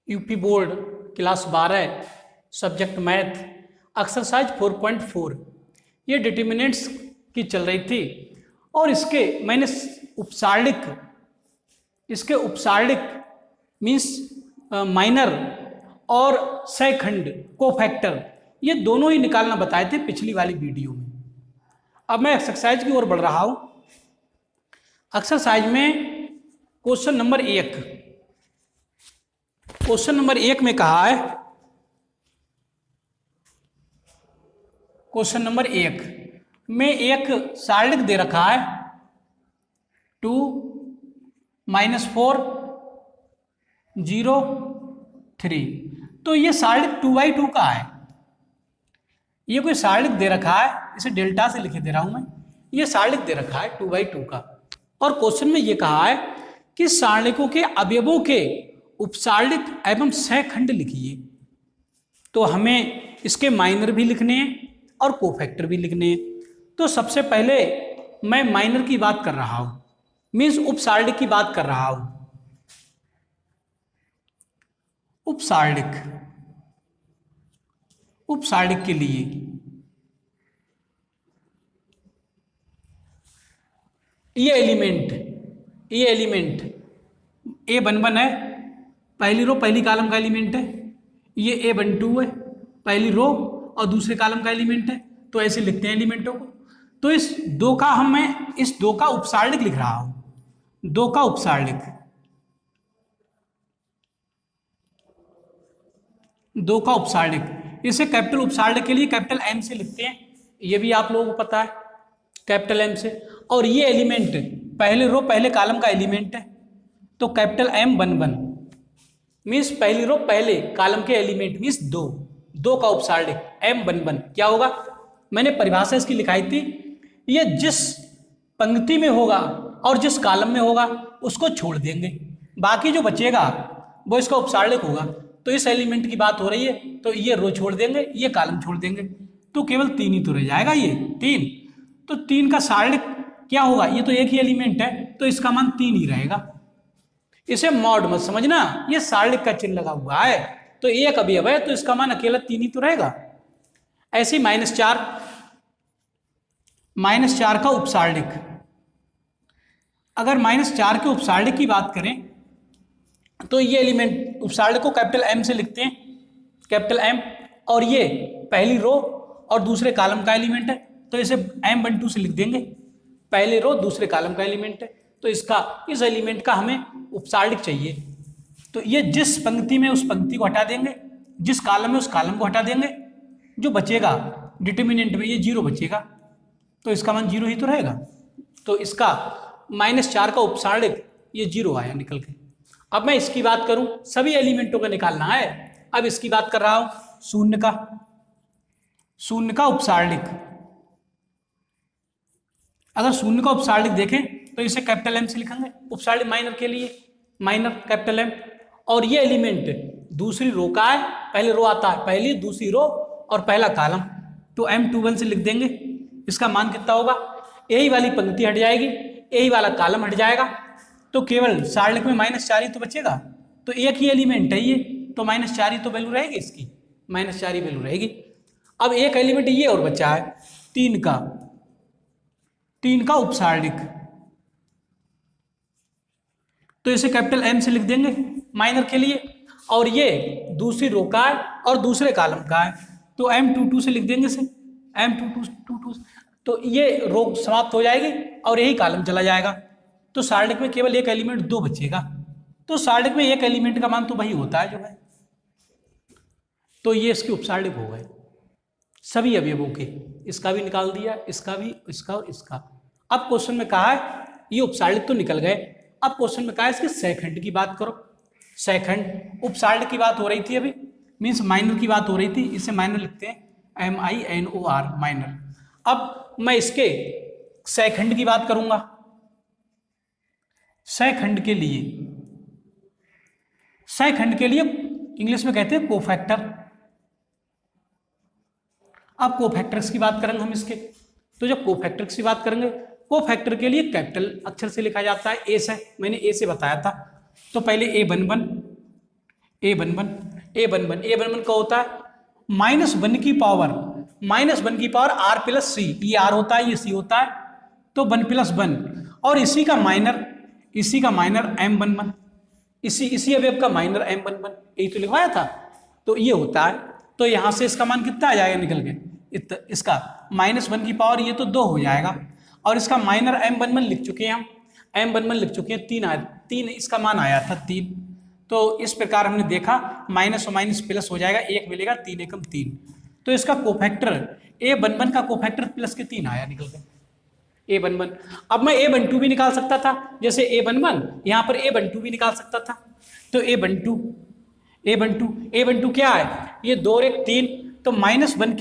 UP board class 12 subject math exercise 4.4 ये determinants की चल रही थी और मैंने उपसारणिक मीन्स माइनर और सहखंड कोफैक्टर ये दोनों ही निकालना बताए थे पिछली वाली वीडियो में। अब मैं एक्सरसाइज की ओर बढ़ रहा हूं। एक्सरसाइज में क्वेश्चन नंबर 1 में कहा है, क्वेश्चन नंबर 1 में एक सारणिक दे रखा है 2 -4 0 3। तो ये सारणिक 2/2 का है। ये कोई सारणिक दे रखा है, इसे डेल्टा से लिखे दे रहा हूं मैं। ये सारणिक दे रखा है 2/2 का और क्वेश्चन में ये कहा है कि सारणिकों के अवयवों के उपसारणिक एवं सहखंड लिखिए। तो हमें इसके माइनर भी लिखने हैं और कोफैक्टर भी लिखने हैं। तो सबसे पहले मैं माइनर की बात कर रहा हूं, मीन्स उपसारणिक की बात कर रहा हूं। उपसारणिक के लिए ये एलिमेंट A11 है, पहली रो पहली कॉलम का एलिमेंट है। ये A12 है, पहली रो और दूसरे कॉलम का एलिमेंट है। तो ऐसे लिखते हैं एलिमेंटों को। तो इस दो का उपसारणिक लिख रहा हूं। 2 का उपसारणिक, 2 का उपसारणिक। इसे कैपिटल उपसारणिक के लिए कैपिटल M से लिखते हैं, ये भी आप लोगों को पता है, कैपिटल M से। और ये एलिमेंट पहले रो पहले कॉलम का एलिमेंट है, तो कैपिटल M11 मीन्स पहली रो पहले कॉलम के एलिमेंट मीन्स 2 का उपसारणिक M11 क्या होगा, मैंने परिभाषा इसकी लिखाई थी। ये जिस पंक्ति में होगा और जिस कॉलम में होगा उसको छोड़ देंगे, बाकी जो बचेगा वो इसका उपसारणिक होगा। तो इस एलिमेंट की बात हो रही है, तो ये रो छोड़ देंगे, ये कॉलम छोड़ देंगे, तो केवल 3 ही तो रह जाएगा। ये 3, तो 3 का सारणिक क्या होगा, ये तो एक ही एलिमेंट है तो इसका मान 3 ही रहेगा। इसे मॉड मत समझना, ये सारणिक का चिन्ह लगा हुआ है तो एक अवयव है तो इसका मान अकेला 3 ही तो रहेगा। ऐसे ही -4 का उपसारणिक, अगर -4 के उपसारणिक की बात करें तो ये एलिमेंट उपसारणिक को कैपिटल M से लिखते हैं, कैपिटल M, और ये पहली रो और दूसरे कॉलम का एलिमेंट है तो इसे M12 से लिख देंगे, पहले रो दूसरे कॉलम का एलिमेंट है। तो इस एलिमेंट का हमें उपसारणिक चाहिए। तो ये जिस पंक्ति में उस पंक्ति को हटा देंगे, जिस कॉलम में उस कॉलम को हटा देंगे, जो बचेगा डिटर्मिनेंट में ये 0 बचेगा, तो इसका मान 0 ही तो रहेगा। तो इसका -4 का उपसारणिक ये 0 आया निकल के। अब मैं इसकी बात करूं, सभी एलिमेंटों का निकालना है। अब इसकी बात कर रहा हूं 0 का उपसारणिक। अगर 0 का उपसारणिक देखें तो इसे कैपिटल M से लिखेंगे, उपसारणिक माइनर के लिए माइनर कैपिटल M। और ये एलिमेंट दूसरी रो का है, पहले रो आता है, पहली दूसरी रो और पहला कॉलम, तो M21 से लिख देंगे। इसका मान कितना होगा, यही वाली पंक्ति हट जाएगी, यही वाला कॉलम हट जाएगा, तो केवल सारणिक में -4 ही तो बचेगा। तो एक ही एलिमेंट है ये, तो -4 ही तो वैल्यू रहेगी इसकी, -4 ही वैल्यू रहेगी। अब एक एलिमेंट ये और बचा है 3 का उपसारणिक, तो इसे कैपिटल M से लिख देंगे माइनर के लिए। और ये दूसरी रो का है और दूसरे कॉलम का है, तो M22 से लिख देंगे इसे, M22। तो ये रो समाप्त हो जाएगी और यही कॉलम चला जाएगा, तो सारणिक में केवल एक एलिमेंट 2 बचेगा। तो सारणिक में एक एलिमेंट का मान तो वही होता है जो है। तो ये इसके उपसारणिक हो गए सभी अवयवों के। इसका भी निकाल दिया, इसका भी, इसका और इसका। अब क्वेश्चन में कहा है ये उपसारणिक तो निकल गए, अब क्वेश्चन में कहा है इसके सहखंड की बात करो। सहखंड, उपसारणिक की बात हो रही थी अभी, मीन्स माइनर की बात हो रही थी, इसे माइनर लिखते हैं MINOR माइनर। अब मैं इसके सहखंड की बात करूंगा। सहखंड के लिए इंग्लिश में कहते हैं कोफैक्टर। अब कोफैक्टर्स की बात करेंगे हम इसके, तो जब कोफैक्टर्स की बात करेंगे, कोफैक्टर के लिए कैपिटल अक्षर से लिखा जाता है, ए से, मैंने ए से बताया था। तो पहले A11, ए वन वन ए वन वन ए वन वन का होता है -1 की पावर आर प्लस सी, ये आर होता है ये सी होता है, तो 1 + 1 और इसी का माइनर एम वन वन, इसी अवयव का माइनर एम वन वन, यही तो लिखवाया था। तो ये होता है, तो यहां से इसका मान कितना आ जाएगा निकल के, इसका -1 की पावर ये तो 2 हो जाएगा, और इसका माइनर एम वन वन लिख चुके हैं हम, एम वन वन लिख चुके हैं, 3 इसका मान आया था 3। तो इस प्रकार हमने देखा माइनस और माइनस प्लस हो जाएगा, 1 मिलेगा, 3 एकम 3। तो इसका कोफैक्टर ए वन वन का कोफैक्टर प्लस के 3 आया निकल के, ए वन वन। अब मैं ए वन टू भी निकाल सकता था, जैसे ए वन वन यहाँ पर ए वन टू भी निकाल सकता था। तो ए वन टू क्या है, ये 2 और 1 3, तो -1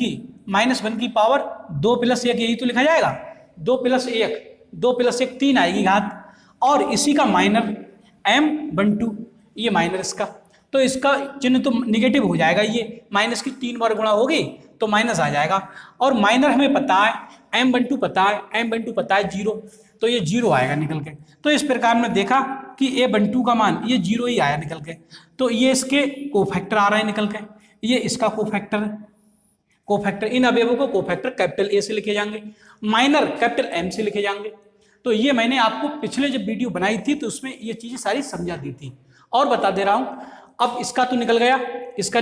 की पावर 2 + 1, यही तो लिखा जाएगा, 2 + 1 3 आएगी घात, और इसी का माइनर एम वन टू, ये माइनर इसका, तो इसका चिन्ह तो निगेटिव हो जाएगा, ये माइनस की 3 बार गुणा होगी तो माइनस आ जाएगा, और माइनर हमें पता है, एम वन टू पता है 0, तो ये 0 आएगा निकल के। तो इस प्रकार में देखा कि ए वन टू का मान ये 0 ही आया निकल के। तो ये इसके कोफैक्टर आ रहे हैं निकल के, ये इसका कोफैक्टर इन अवयवों को कोफैक्टर कैपिटल ए से लिखे जाएंगे, माइनर कैपिटल एम से लिखे जाएंगे। तो ये मैंने आपको पिछले जब वीडियो बनाई थी तो उसमें ये चीजें सारी समझा दी थी, और बता दे रहा हूं। अब इसका तो निकल गया, इसका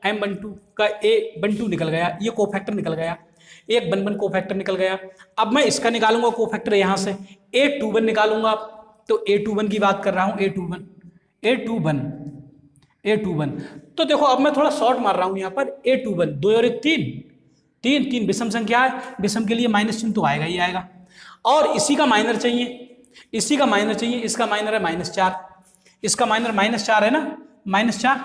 एम वन टू का ए वन टू निकल गया, ये कोफैक्टर निकल गया, एक वन वन कोफैक्टर निकल गया। अब मैं इसका निकालूंगा कोफैक्टर, यहां से A21 निकालूंगा। तो A21 की बात कर रहा हूं, A21। तो देखो अब मैं थोड़ा शॉर्ट मार रहा हूं यहाँ पर, A21 2 और 1 3 विषम संख्या है, विषम के लिए माइनस चिन्ह तो आएगा ही आएगा, और इसी का माइनर चाहिए, इसका माइनर है -4, इसका माइनर -4 है ना, -4,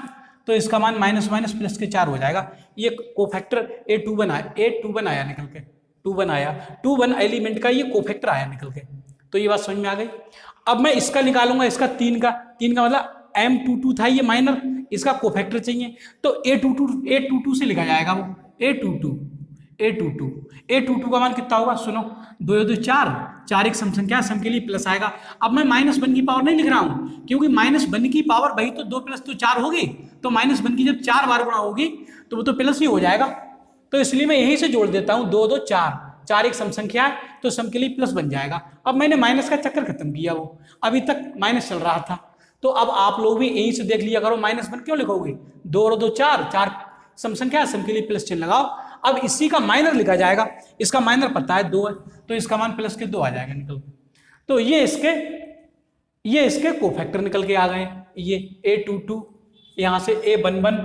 तो इसका मान माइनस प्लस के 4 हो जाएगा। ये कोफैक्टर A21 आया निकल के, 21 एलिमेंट का ये कोफैक्टर आया निकल के। तो ये बात समझ में आ गई। अब मैं इसका निकालूंगा, इसका 3 का मतलब M22 था ये माइनर, इसका कोफैक्टर चाहिए, तो A22 से लिखा जाएगा वो, A22 का मान कितना होगा, सुनो, 2 2 4 एक सम संख्या, सम के लिए प्लस आएगा। अब मैं -1 की पावर नहीं लिख रहा हूं, क्योंकि -1 की पावर वही तो 2 + 4 होगी, तो -1 की जब 4 बार गुणा होगी तो वो तो प्लस ही हो जाएगा। तो इसलिए मैं यहीं से जोड़ देता हूं, 2 2 4 एक सम संख्या है, तो सम के लिए प्लस बन जाएगा। अब मैंने माइनस का चक्कर खत्म किया, वो अभी तक माइनस चल रहा था। तो अब आप लोग भी यहीं से देख लिया करो, -1 क्यों लिखोगे, 2 और 2 4 सम संख्या, सम के लिए प्लस चिन्ह लगाओ। अब इसी का माइनर लिखा जाएगा, इसका माइनर पता है 2 है, तो इसका मान प्लस के 2 आ जाएगा निकल। तो ये इसके कोफैक्टर निकल के आ गए, ये A22, यहाँ से A11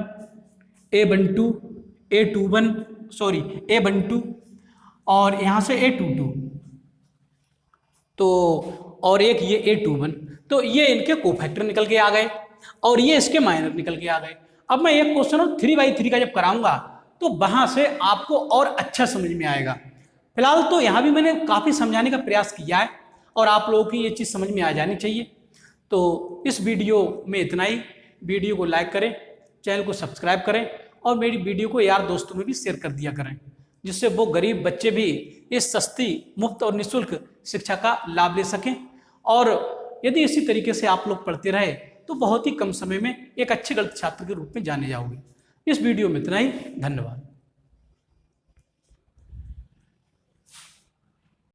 A12 A21 और यहाँ से A22, तो और एक ये A21, तो ये इनके कोफैक्टर निकल के आ गए, और ये इसके माइनर निकल के आ गए। अब मैं एक क्वेश्चन 3/3 का जब कराऊंगा तो वहां से आपको और अच्छा समझ में आएगा। फिलहाल तो यहाँ भी मैंने काफ़ी समझाने का प्रयास किया है, और आप लोगों की ये चीज़ समझ में आ जानी चाहिए। तो इस वीडियो में इतना ही। वीडियो को लाइक करें, चैनल को सब्सक्राइब करें, और मेरी वीडियो को यार दोस्तों में भी शेयर कर दिया करें, जिससे वो गरीब बच्चे भी इस सस्ती, मुफ्त और निःशुल्क शिक्षा का लाभ ले सकें। और यदि इसी तरीके से आप लोग पढ़ते रहे तो बहुत ही कम समय में एक अच्छे गणित छात्र के रूप में जाने जाओगे। इस वीडियो में इतना ही, धन्यवाद।